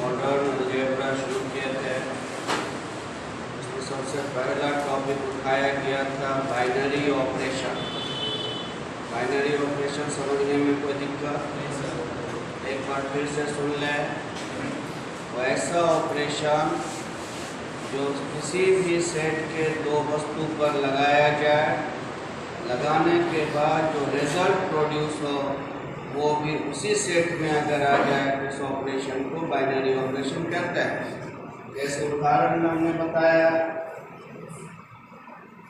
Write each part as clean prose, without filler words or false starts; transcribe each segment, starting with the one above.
Modern algebra शुरू किए थे। इसमें सबसे पहला टॉपिक उठाया गया था बाइनरी ऑपरेशन। बाइनरी ऑपरेशन समझने में कोई दिक्कत नहीं सर, एक बार फिर से सुन लें। वैसा ऑपरेशन जो किसी भी सेट के दो वस्तु पर लगाया जाए, लगाने के बाद जो रिजल्ट प्रोड्यूस हो वो भी उसी सेट में अगर आ जाए तो इस ऑपरेशन को बाइनरी ऑपरेशन कहते हैं। जैसे उदाहरण में हमने बताया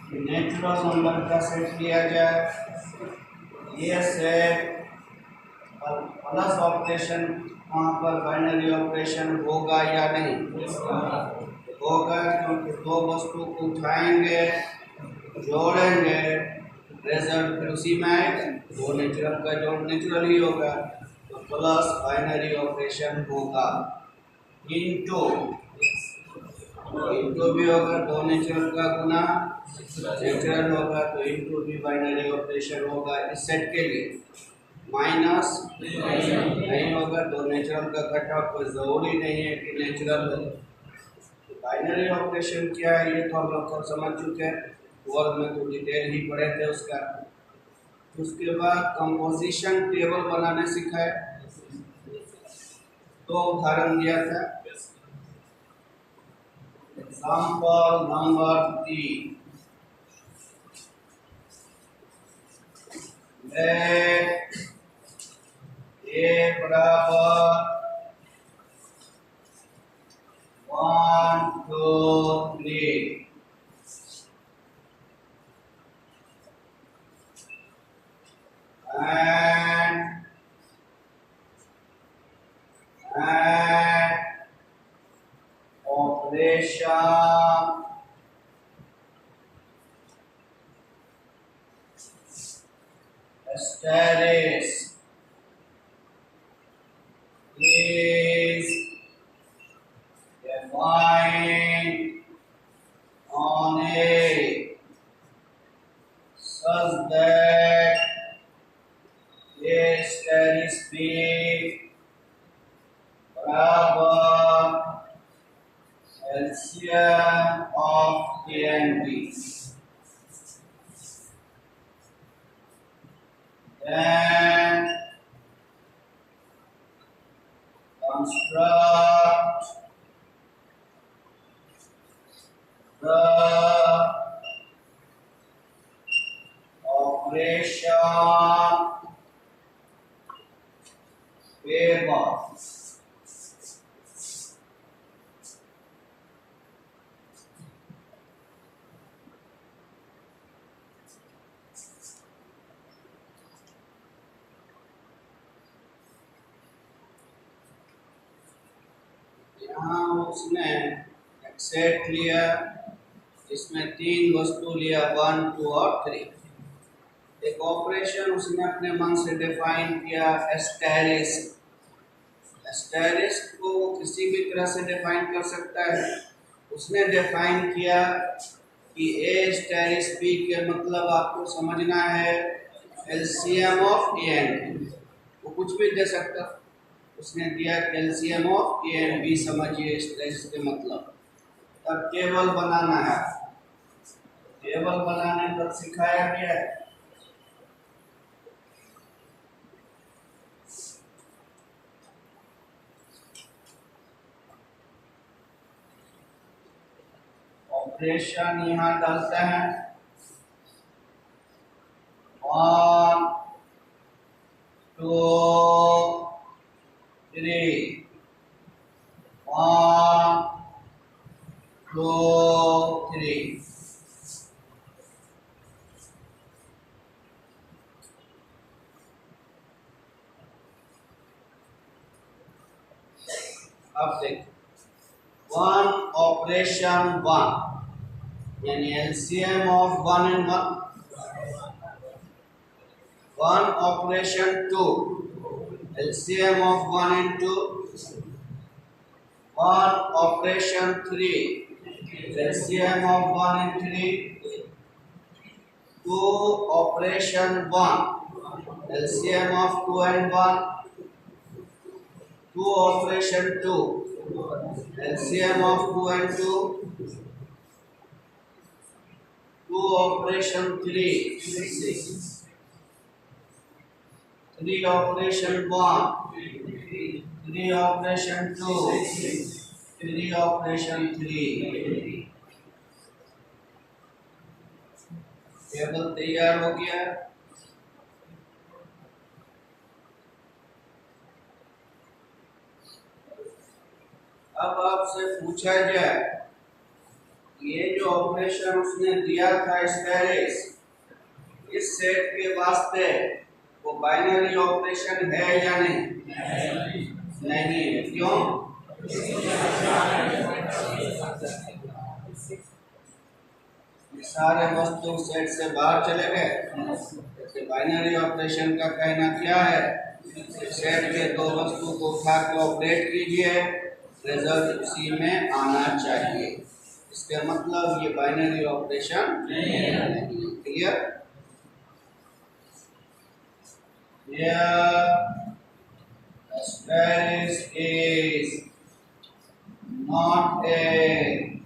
कि नेचुरल नंबर का सेट लिया जाए, ये सेट प्लस ऑपरेशन वहाँ पर बाइनरी ऑपरेशन होगा या नहीं होगा, क्योंकि दो वस्तु को उठाएंगे, जोड़ेंगे, रिजल्ट फिर उसी में आएगा। दो नेचुरल का जोड़ नेचुरल ही होगा, तो प्लस बाइनरी ऑपरेशन होगा। इनटू भी होगा, दो नेचुरल का गुना नेचुरल होगा, तो इनटू भी बाइनरी ऑपरेशन होगा इस सेट के लिए। माइनस नहीं होगा, दो नेचुरल का घटा, कोई जरूरी नहीं है कि नेचुरल हो। बाइनरी ऑपरेशन क्या है ये तो हम लोग समझ चुके हैं, वर्ग में तो डिटेल ही पढ़े थे उसका। उसके बाद कंपोजिशन टेबल बनाने सिखाए, तो उदाहरण दिया था। एग्जाम्पल नंबर 3, ए बराबर 1 2 3 and operation asterisk is defined on A such that A asterisk B बराबर LCM of A and B. Then construct the operation table. यहाँ उसने एक सेट लिया, इसमें तीन वस्तु लिया 1 2 और 3। एक ऑपरेशन उसने अपने मन से डिफाइन किया एस्टेरिस्क। एस्टेरिस्क को किसी भी तरह से डिफाइन कर सकता है। उसने डिफाइन किया कि ए एस्टेरिस्क बी के मतलब आपको समझना है LCM of A and B. वो कुछ भी दे सकता, उसने दिया LCM of A and B, समझिए इसके मतलब। तब टेबल बनाना है, टेबल बनाने पर सिखाया गया है। ऑपरेशन यहाँ डालते हैं 1 2 3 1 2 3। अब देखो 1 ऑपरेशन 1 यानी LCM of 1 and 1 operation 2 LCM of 1 and 2, 1 operation 3 LCM of 1 and 3, 2 operation 1 LCM of 2 and 1, 2 operation 2 LCM of 2 and 2. 2 operation 3, 6. 3 operation 1. 3 operation 2. 3 operation 3. Table तैयार हो गया। अब आपसे पूछा जाए ये जो ऑपरेशन उसने दिया था स्टेरिस, इस सेट के वास्ते वो बाइनरी ऑपरेशन है या नहीं? नहीं है। क्यों? सारे वस्तु सेट से बाहर चले गए। बाइनरी ऑपरेशन का कहना क्या है? सेट के दो वस्तु को उठा के ऑपरेट कीजिए, रिजल्ट उसी में आना चाहिए। इसका मतलब ये बाइनरी ऑपरेशन नहीं है। Clear? Asteris is not a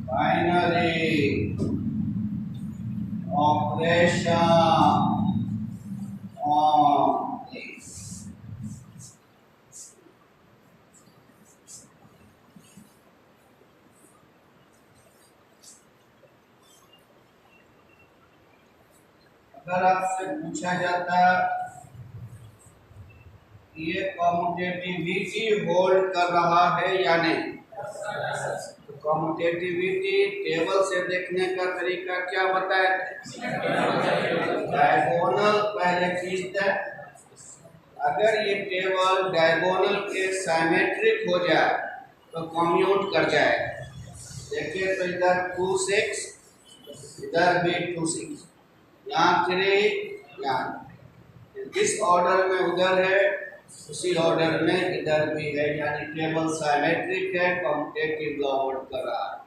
binary operation only. अगर आपसे पूछा जाता ये कम्यूटेटिविटी होल्ड कर रहा है या नहीं, तो कम्यूटेटिविटी टेबल से देखने का तरीका क्या बताए? डायगोनल पहले खींचते हैं। अगर ये टेबल डायगोनल के सिमेट्रिक हो जाए तो कम्यूट कर जाए। देखिए तो इधर 2 6, इधर भी 2 6, यहाँ 3, यहाँ जिस ऑर्डर में उधर है उसी ऑर्डर में इधर भी है, यानी टेबल सिमेट्रिक है, कम्यूटेटिव लॉ होल्ड कर रहा है।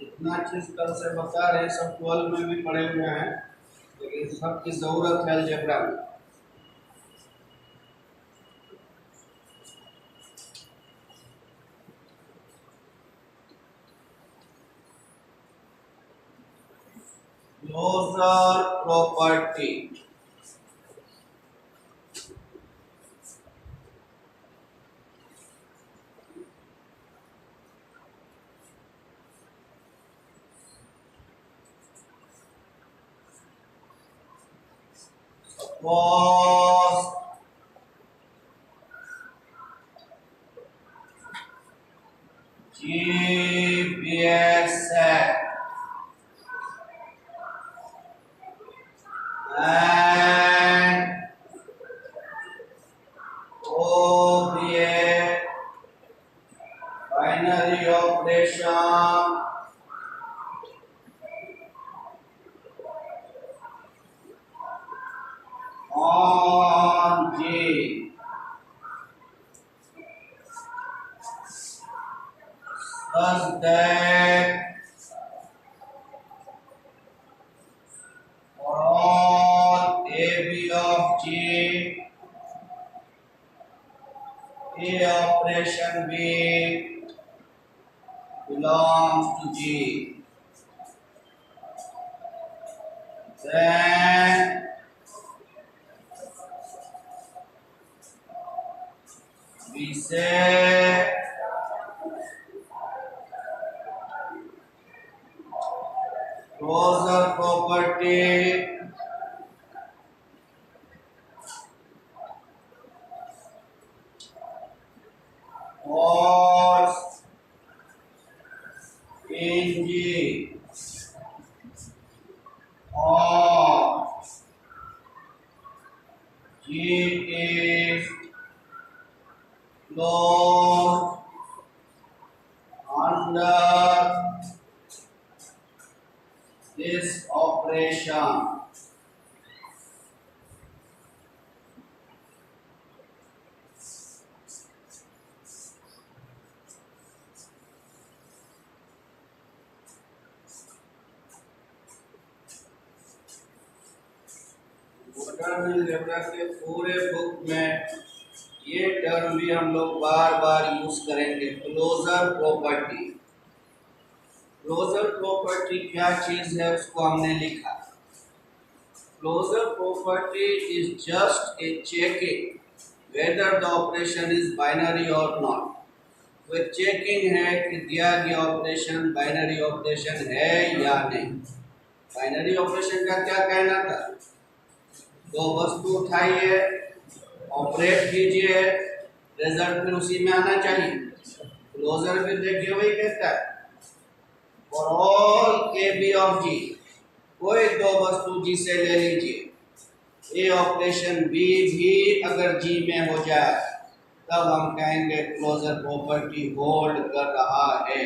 इतना चीज कल से बता रहे, सब 12 में भी पढ़े हुए हैं, लेकिन सबकी जरूरत है अलजेब्रा में। Closure property, suppose GPS set and O be a binary operation on G such that for all AB of G, A operation B belongs to G, then we say closure property falls in G or G is closed under this operation. Term algebra के पूरे book में ये term भी हम लोग बार बार use करेंगे, क्लोजर प्रॉपर्टी। क्लोजर प्रॉपर्टी क्या चीज है उसको हमने लिखा। Closure property is just a checking whether the operation is binary और नॉट। वो चेकिंग है कि दिया गया ऑपरेशन बाइनरी ऑपरेशन है या नहीं। बाइनरी ऑपरेशन का क्या कहना था? दो वस्तु उठाइए, ऑपरेट कीजिए, रिजल्ट फिर उसी में आना चाहिए। क्लोजर भी देखिए वही कहता है, for all A B of G, कोई दो वस्तु जी से ले लीजिए, ए ऑपरेशन बी भी अगर जी में हो जाए तब हम कहेंगे क्लोजर प्रॉपर्टी होल्ड कर रहा है।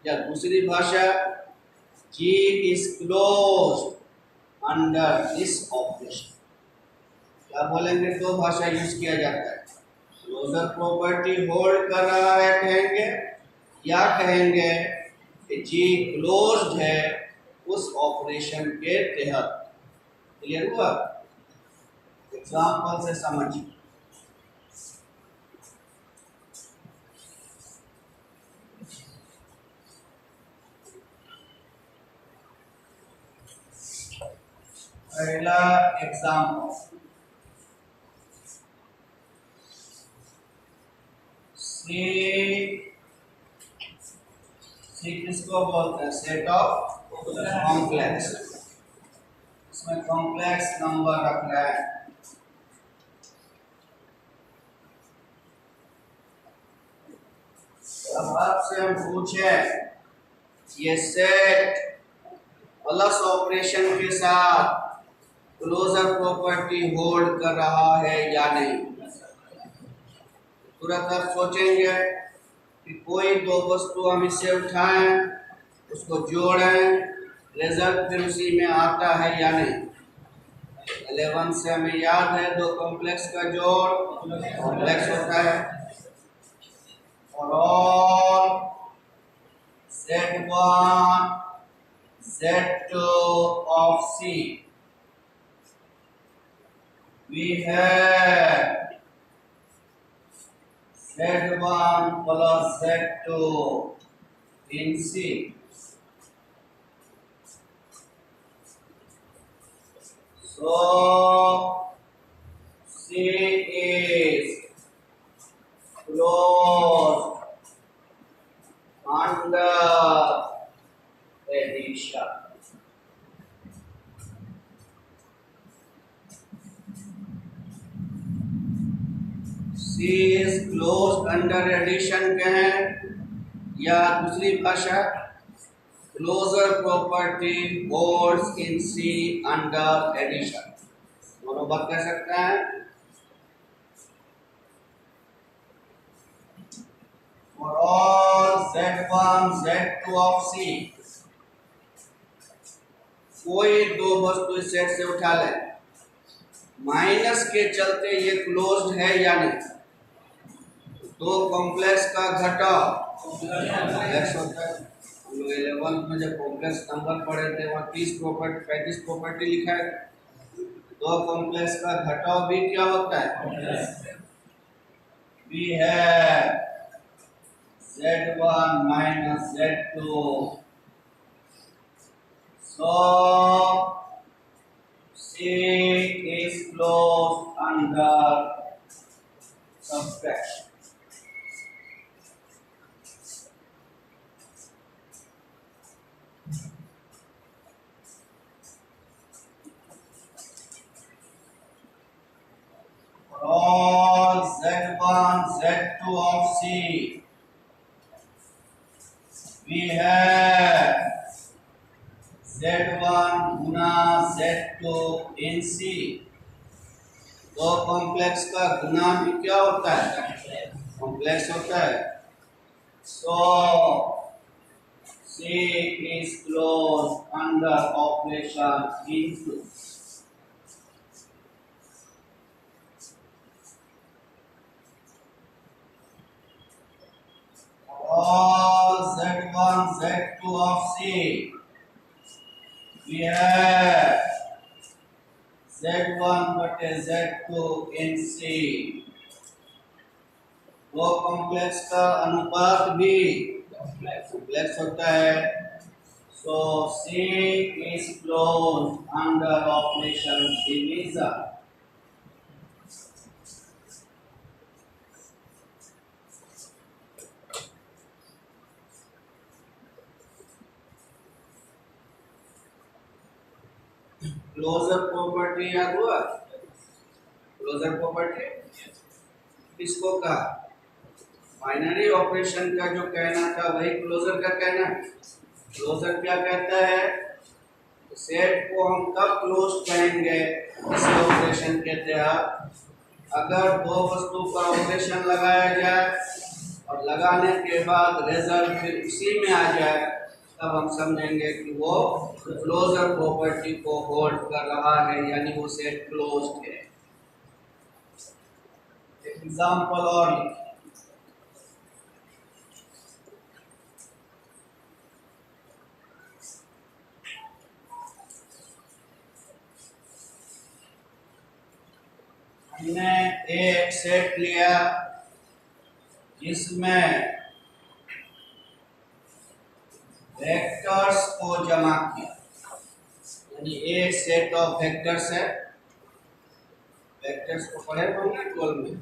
या दूसरी भाषा, G is closed under this operation. क्या बोलेंगे? दो भाषा यूज किया जाता है। क्लोजर प्रॉपर्टी होल्ड कर रहा है कहेंगे, या कहेंगे कि जी क्लोज्ड है उस ऑपरेशन के तहत। क्लियर हुआ? एग्जाम्पल से समझिए। पहला एग्जाम्पल, सी किसको बोलते हैं? Set of complex. इसमें कॉम्प्लेक्स नंबर रख रहे हैं। अब आपसे हम पूछे ये सेट प्लस ऑपरेशन के साथ क्लोजर प्रॉपर्टी होल्ड कर रहा है या नहीं। तुरंत आप सोचेंगे कि कोई दो वस्तु हम इससे उठाएं, उसको जोड़ें, रिजल्ट फिर उसी में आता है या नहीं। 11 से हमें याद है दो कॉम्प्लेक्स का जोड़ कॉम्प्लेक्स होता है। और all Z1 Z2 of C we have Z1 plus Z2 in C. So C is closed under addition. C is closed under addition कहें, या दूसरी भाषा क्लोजर प्रॉपर्टी होल्ड्स इन C अंडर एडिशन। दोनों बात कह सकते हैं। For all Z1 Z2 of C, कोई दो वस्तु इस सेट से उठा ले, माइनस के चलते ये क्लोज्ड है या नहीं। दो कॉम्प्लेक्स का घटाव कॉम्प्लेक्स होता है। हम लोग 11 में जब कॉम्प्लेक्स नंबर पढ़े थे वहाँ 35 प्रॉपर्टी लिखा है। दो कॉम्प्लेक्स का घटाव भी क्या होता है? भी है Z1 minus Z2. So C is closed under subtraction. For all Z1 Z2 of C, we have Z1 Guna Z2 in C। दो कॉम्प्लेक्स का गुना भी क्या होता है? कॉम्प्लेक्स होता है। So C is closed under operation into। All Z1 Z2 of C, we have Z1 बटे Z2 इन C। दो कॉम्प्लेक्स का अनुपात भी कॉम्प्लेक्स होता है। So C is closed under operation division। Closure property याद हुआ? क्लोजर प्रॉपर्टी किसको कहा? बाइनरी ऑपरेशन का जो कहना था वही क्लोजर का कहना है। क्लोजर क्या कहता है? सेट को हम कब क्लोज करेंगे इस ऑपरेशन के तहत? अगर दो वस्तु पर ऑपरेशन लगाया जाए और लगाने के बाद रिजल्ट फिर इसी में आ जाए, तब हम समझेंगे कि वो क्लोजर प्रॉपर्टी को होल्ड कर रहा है, यानी वो सेट क्लोज्ड है। एग्जाम्पल और लिखिए। हमने एक सेट लिया जिसमें वेक्टर्स को जमा किया, यानी एक सेट ऑफ वेक्टर्स है। वेक्टर्स को पढ़े होंगे 12 में।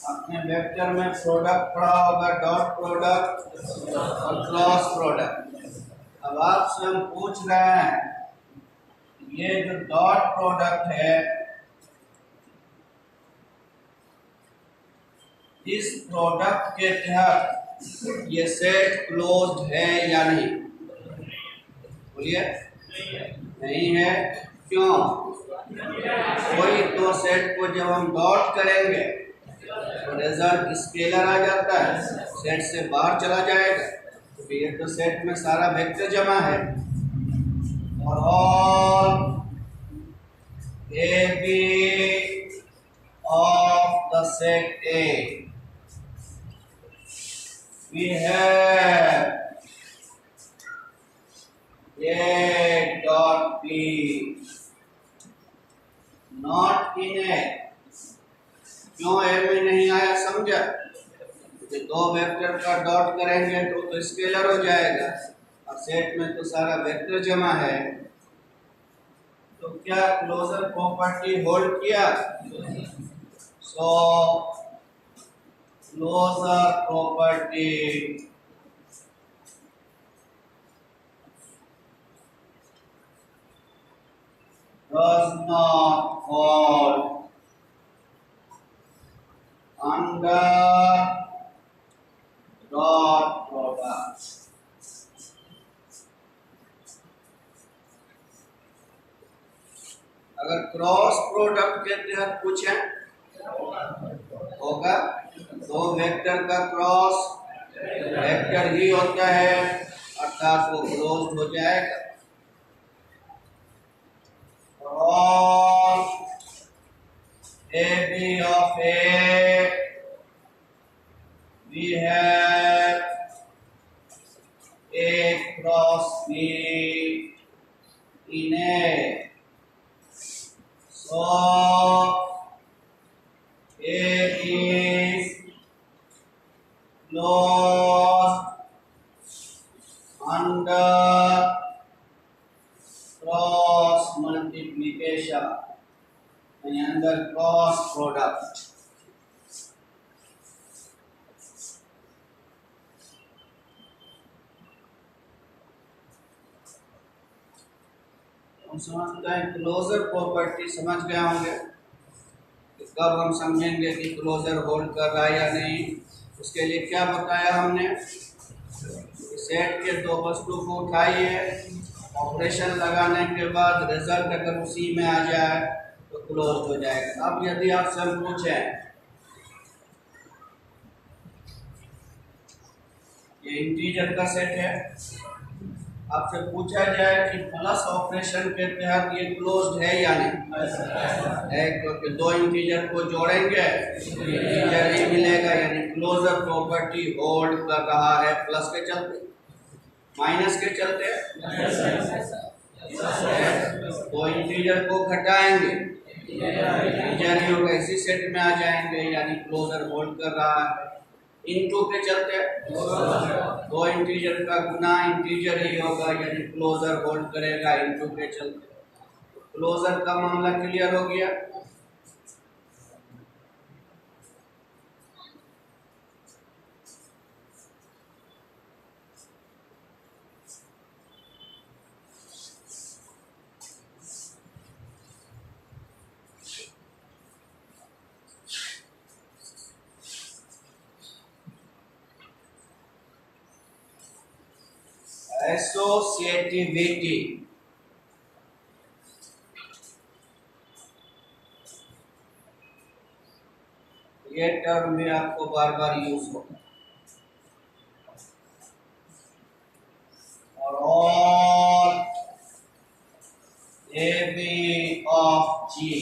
आपने वेक्टर में प्रोडक्ट पढ़ा होगा, डॉट प्रोडक्ट और क्रॉस प्रोडक्ट। अब आपसे हम पूछ रहे हैं, ये जो डॉट प्रोडक्ट है, इस प्रोडक्ट के तहत ये सेट क्लोज्ड है या नहीं? बोलिए। नहीं है। क्यों? कोई तो सेट को जब हम डॉट करेंगे तो रिजल्ट स्केलर आ जाता है, सेट से बाहर चला जाएगा। तो ये तो सेट में सारा वेक्टर जमा है। और all A B of the set A, we have A dot B not in A। क्यों A में नहीं आया समझा? दो वेक्टर का डॉट करेंगे तो स्केलर हो जाएगा, और सेट में तो सारा वेक्टर जमा है। तो क्या क्लोजर प्रॉपर्टी होल्ड किया? So closure property does not hold under dot product। अगर क्रॉस प्रोडक्ट के तहत पूछें होगा, दो वेक्टर का क्रॉस वेक्टर ही होता है, अर्थात वो क्लोज्ड हो जाएगा। और A B of A, we have A cross B in A. So A is closed under cross multiplication, and under cross product। हम समझते हैं क्लोजर प्रॉपर्टी समझ गए होंगे। कब हम समझेंगे कि क्लोजर होल्ड कर रहा है या नहीं? उसके लिए क्या बताया हमने? सेट के दो वस्तु को उठाइए, ऑपरेशन लगाने के बाद रिजल्ट अगर उसी में आ जाए तो क्लोज हो जाएगा। अब यदि आपसे हम पूछें ये इंटीजर का सेट है, आपसे पूछा जाए कि प्लस ऑपरेशन के तहत ये क्लोज्ड है या नहीं है, क्योंकि दो इंटीजर को जोड़ेंगे इंटीजर ही मिलेगा, यानी क्लोजर प्रॉपर्टी होल्ड कर रहा है प्लस के चलते, माइनस के चलते दो इंटीजर को घटाएंगे इंटीजर ही होगा, इसी सेट में आ जाएंगे, यानी क्लोजर होल्ड कर रहा है। इनटू के चलते दो इंटीजर का गुना इंटीजर ही होगा, यानी क्लोजर होल्ड करेगा इनटू के चलते। क्लोजर का मामला क्लियर हो गया। एसोसिएटिविटी ये टर्म भी आपको बार बार यूज होगा। और all A B of G,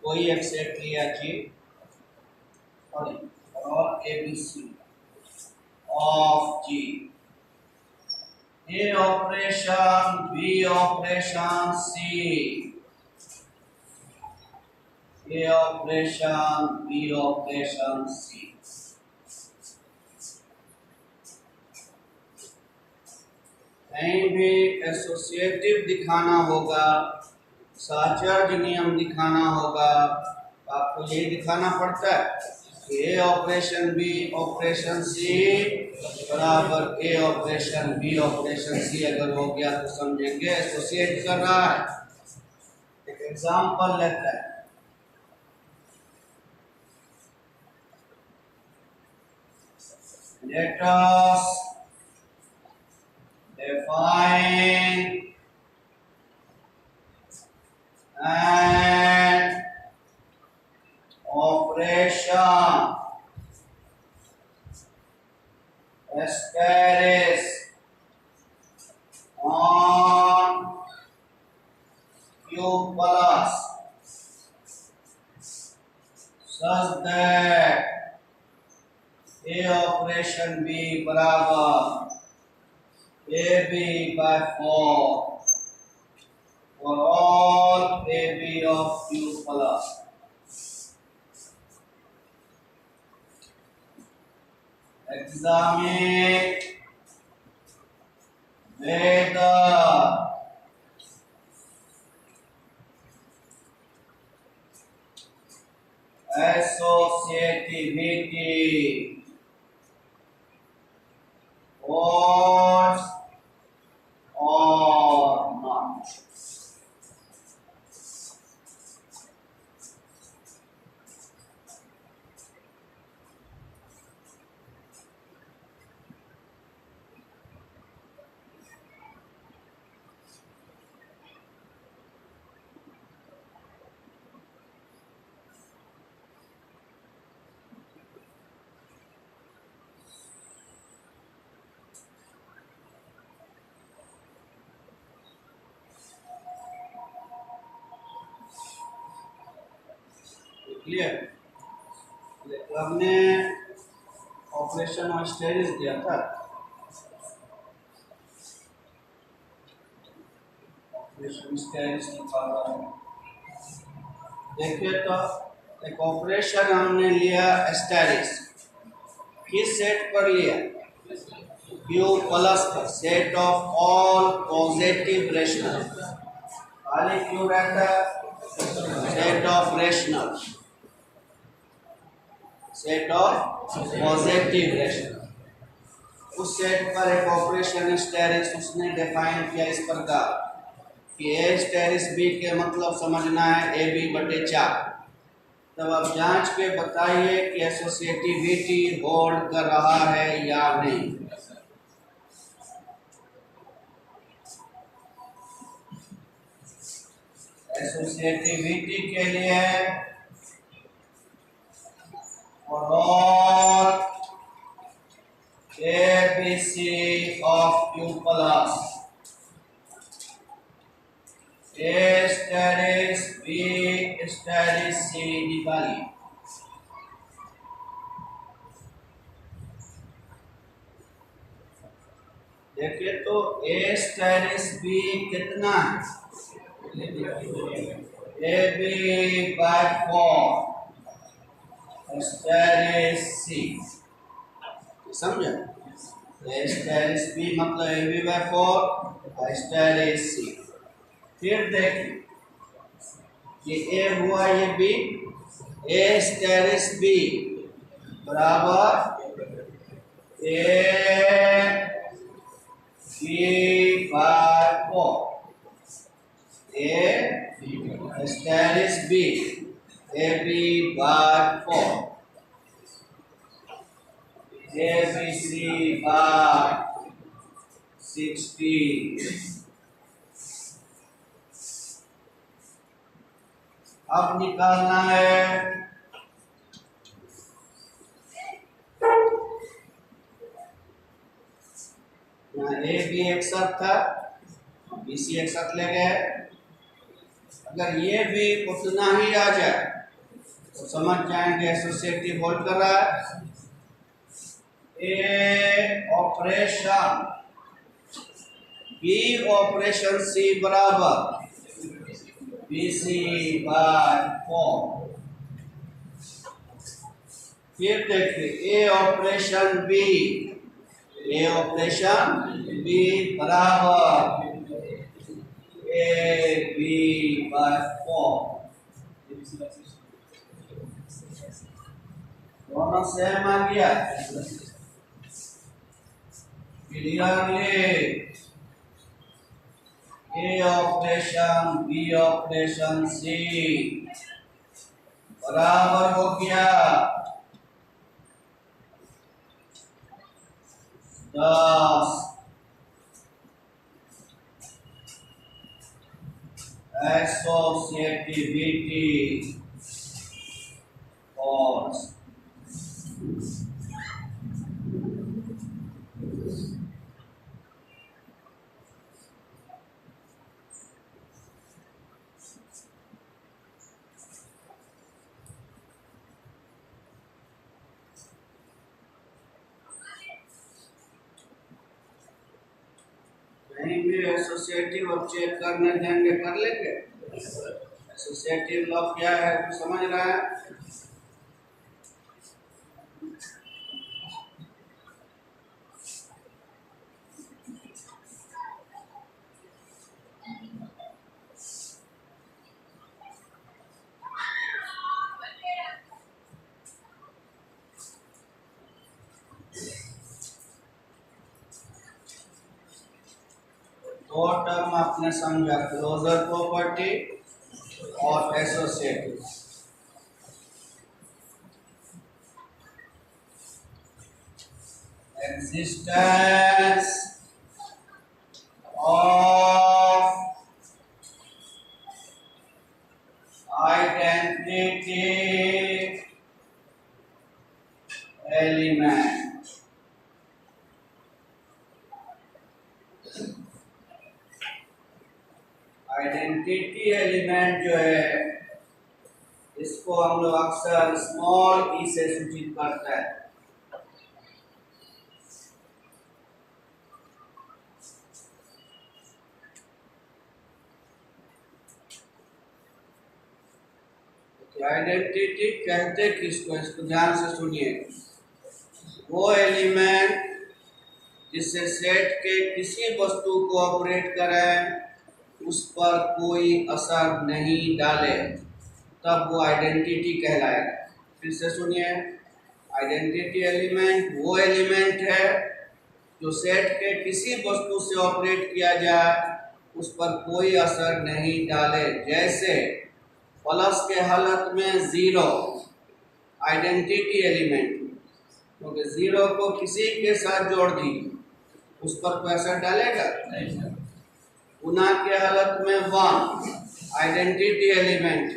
कोई एक सेट लिया जी, सॉरी, और ए b c of G, a operation b operation c, a operation b operation c. कहीं भी एसोसिएटिव दिखाना होगा, साचर्ज नियम दिखाना होगा, तो आपको यही दिखाना पड़ता है कि ए ऑपरेशन बी ऑपरेशन सी बराबर ए ऑपरेशन बी ऑपरेशन सी। अगर हो गया तो समझेंगे एसोसिएट कर रहा है। एक एग्जांपल लेता है, let us define an operation asterisk on Q plus such that A operation B बराबर AB by 4 for all AB of Q plus। Examine whether associativity holds or not। Clear? हमने operation और स्टेरिस दिया था, operation स्टेरिस लिखा हुआ है। देखिए तो एक ऑपरेशन हमने लिया स्टेरिस, किस सेट पर लिया? Q प्लस पर, set of all positive rational. खाली क्यों रहता है? Set of rational, set of positive rational. उस सेट पर एक ऑपरेशन स्टेरिस उसने डिफाइन किया इस प्रकार कि ए स्टेरिस बी के मतलब समझना है ए बी बटे 4। तब आप जांच के बताइए कि एसोसिएटिविटी होल्ड कर रहा है या नहीं। एसोसिएटिविटी के लिए और ए B ABC of Q plus A asterisk B asterisk C निकालिए। देखिए तो A स्टेरिस B कितना है? AB by 4 स्टेरिस C, समझे? A स्टेरिस B मतलब AB by 4 स्टेरिस C। फिर देखिए ये A हुआ, ये B, A स्टेरिस B बराबर A B by 4, A asterisk B AB by 4 ABC by 16। अब निकालना है यहाँ ए बी एक साथ था, बी सी एक साथ ले गए। अगर ये भी उतना ही आ जाए तो समझ जाएंगे एसोसिएटिव होल्ड कर रहा है। ए ऑपरेशन बी ऑपरेशन सी बराबर BC by 4। फिर देखिए A ऑपरेशन B बराबर AB by 4, दोनों सेम आ गया। Clearly A operation B operation C बराबर हो गया 10 एसोसिएटिविटी फोर्स। कहीं भी एसोसिएटिव अब चेक करने देंगे, कर लेंगे। एसोसिएटिव लॉ क्या है तो समझ रहा है। दो टर्म आपने समझा, क्लोजर प्रॉपर्टी और associative. Existence of identity element. Identity element जो है इसको हम लोग अक्सर स्मॉल ई से सूचित करते हैं। आइडेंटिटी कहते किसको, इसको ध्यान से सुनिए। वो एलिमेंट जिससे सेट के किसी वस्तु को ऑपरेट करें उस पर कोई असर नहीं डाले तब वो आइडेंटिटी कहलाएगा। फिर से सुनिए, आइडेंटिटी एलिमेंट वो एलिमेंट है जो सेट के किसी वस्तु से ऑपरेट किया जाए उस पर कोई असर नहीं डाले। जैसे प्लस के हालत में 0 आइडेंटिटी एलिमेंट, क्योंकि 0 को किसी के साथ जोड़ दी उस पर कोई असर डालेगा नहीं। गुना के हालत में 1 आइडेंटिटी एलिमेंट,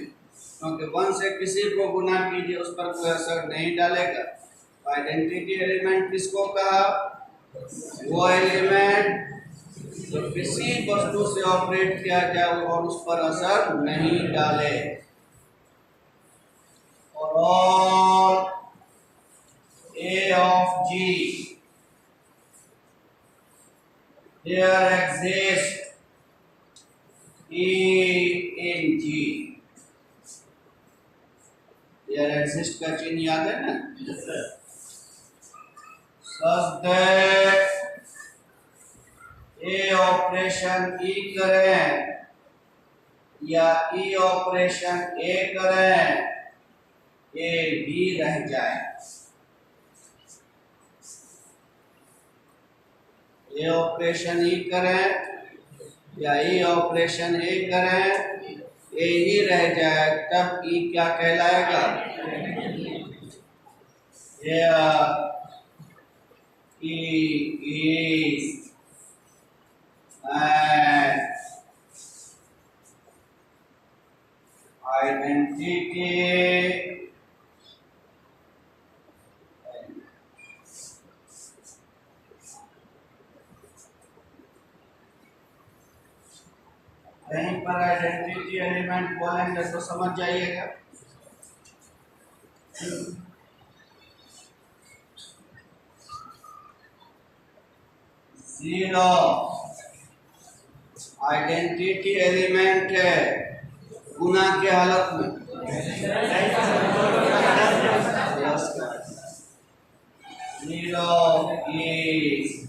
क्योंकि 1 से किसी को गुना कीजिए उस पर कोई असर नहीं डालेगा। आइडेंटिटी एलिमेंट किसको कहा? वो एलिमेंट जो किसी वस्तु से ऑपरेट किया जाए और उस पर असर नहीं डाले। और all A of G there exists E in G। there exists का चिन्ह याद है ना? such that A operation E करें या E ऑपरेशन A करें, A B रह जाए। ए ऑपरेशन ई करें या ई ऑपरेशन ए करें, ए ही रह जाए, तब ई क्या कहलाएगा? इज आइडेंटिटी कहीं पर आइडेंटिटी एलिमेंट बोलेंगे तो समझ जाइएगा। जीरो आइडेंटिटी एलिमेंट है गुना के हालत में। Zero is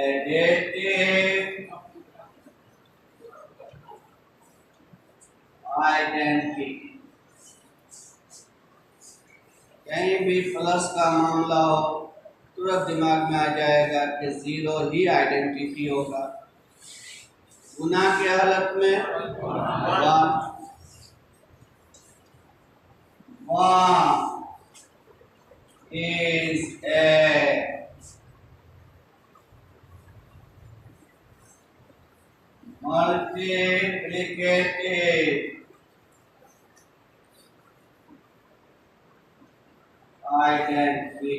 additive identity। कहीं भी प्लस का मामला हो तुरंत दिमाग में आ जाएगा कि जीरो ही आइडेंटिटी होगा। गुना के हालत में one is a multiplicative identity।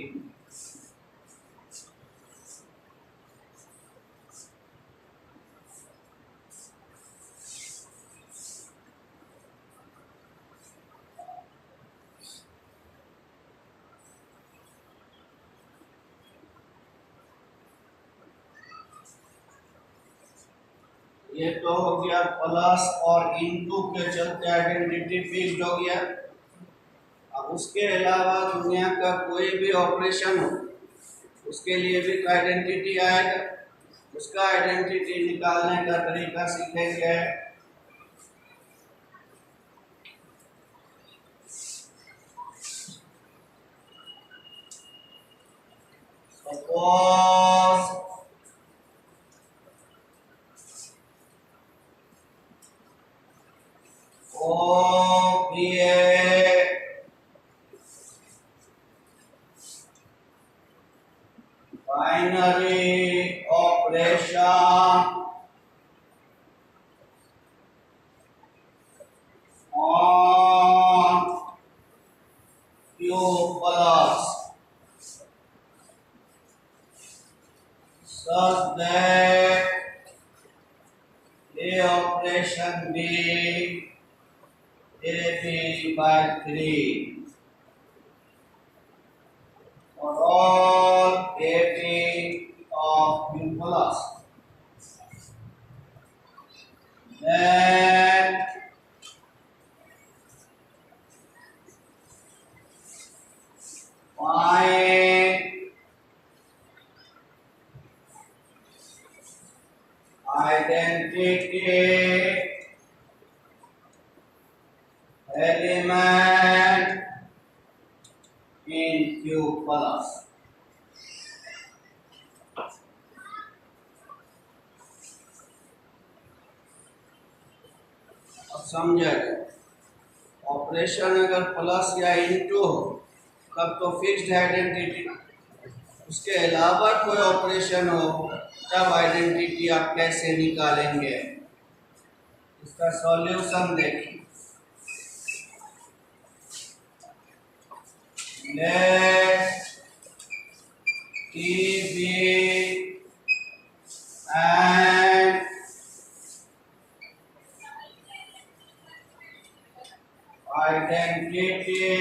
ये तो हो गया प्लस और इनटू के चलते आइडेंटिटी फिक्स्ड हो गया। अब उसके अलावा दुनिया का कोई भी ऑपरेशन हो उसके लिए भी आइडेंटिटी आएगा। उसका आइडेंटिटी निकालने का तरीका सीखेंगे। Suppose binary operation on Q plus such that A operation B AB by 3 for all AB of Q plus. Then find identity element in Q plus। अब समझेगा ऑपरेशन अगर प्लस या इनटू हो तब तो फिक्स्ड आइडेंटिटी, उसके अलावा कोई ऑपरेशन हो तब आइडेंटिटी आप कैसे निकालेंगे? इसका सॉल्यूशन देखिए। let T be an identity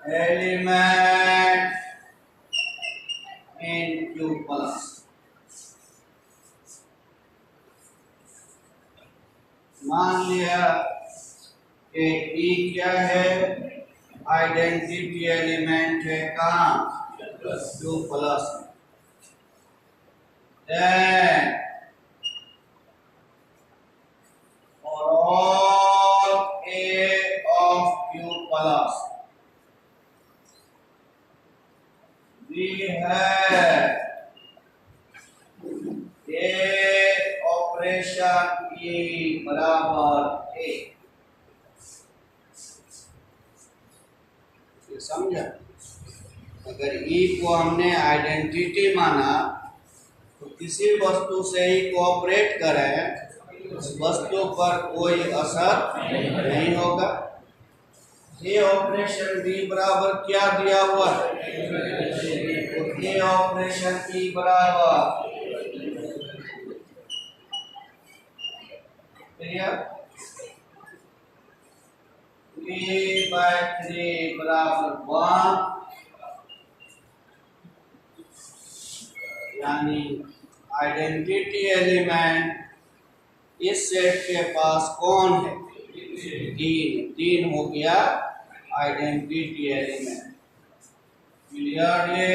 element in Q plus। मान लिया कि E क्या है, आइडेंटिटी एलिमेंट है कहाँ, Q plus. Then for all A of Q plus we have A operation E बराबर A। समझा? अगर E को हमने आइडेंटिटी माना तो किसी वस्तु से ही कोऑपरेट करें उस वस्तु पर कोई असर नहीं होगा। ए ऑपरेशन बी बराबर क्या दिया हुआ है, तो ए ऑपरेशन बी बराबर E/3 बराबर 1, यानी आइडेंटिटी एलिमेंट इस सेट के पास कौन है, तीन हो गया आइडेंटिटी एलिमेंट। क्लियर? ये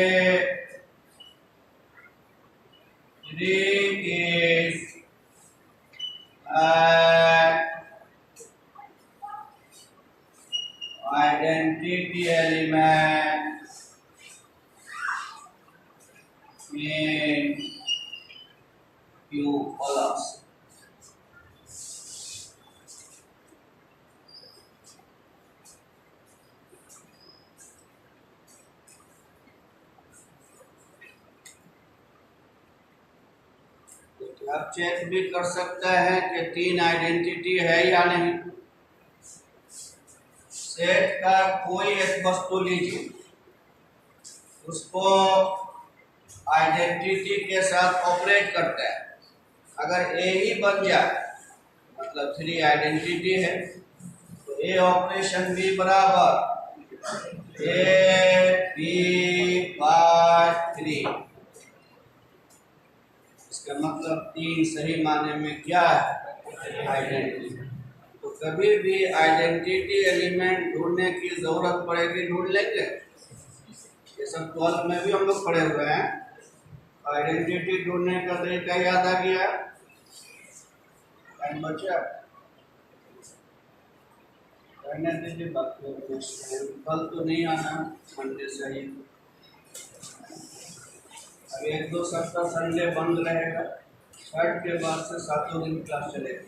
3 is an identity element in Q plus। आप चेक भी कर सकता है कि 3 आइडेंटिटी है या नहीं। सेट का कोई एक वस्तु लीजिए, उसको आइडेंटिटी के साथ ऑपरेट करता है, अगर ए ही बन जाए मतलब 3 आइडेंटिटी है, तो ए ऑपरेशन बी बराबर ए बी/3। इसका मतलब 3 सही माने में क्या है, आइडेंटिटी। तो कभी भी आइडेंटिटी एलिमेंट ढूंढने की जरूरत पड़ेगी, ढूंढ लेंगे। ये सब 12th में भी हम लोग पढ़े हुए हैं। आइडेंटिटी ढूंढने का तरीका याद आ गया? टाइम बचा? कहने दीजिए, बाकी कल तो नहीं आना, मंडे से ही। अब 1-2 सप्ताह संडे बंद रहेगा, छठ के बाद से 7 दिन क्लास चलेगी।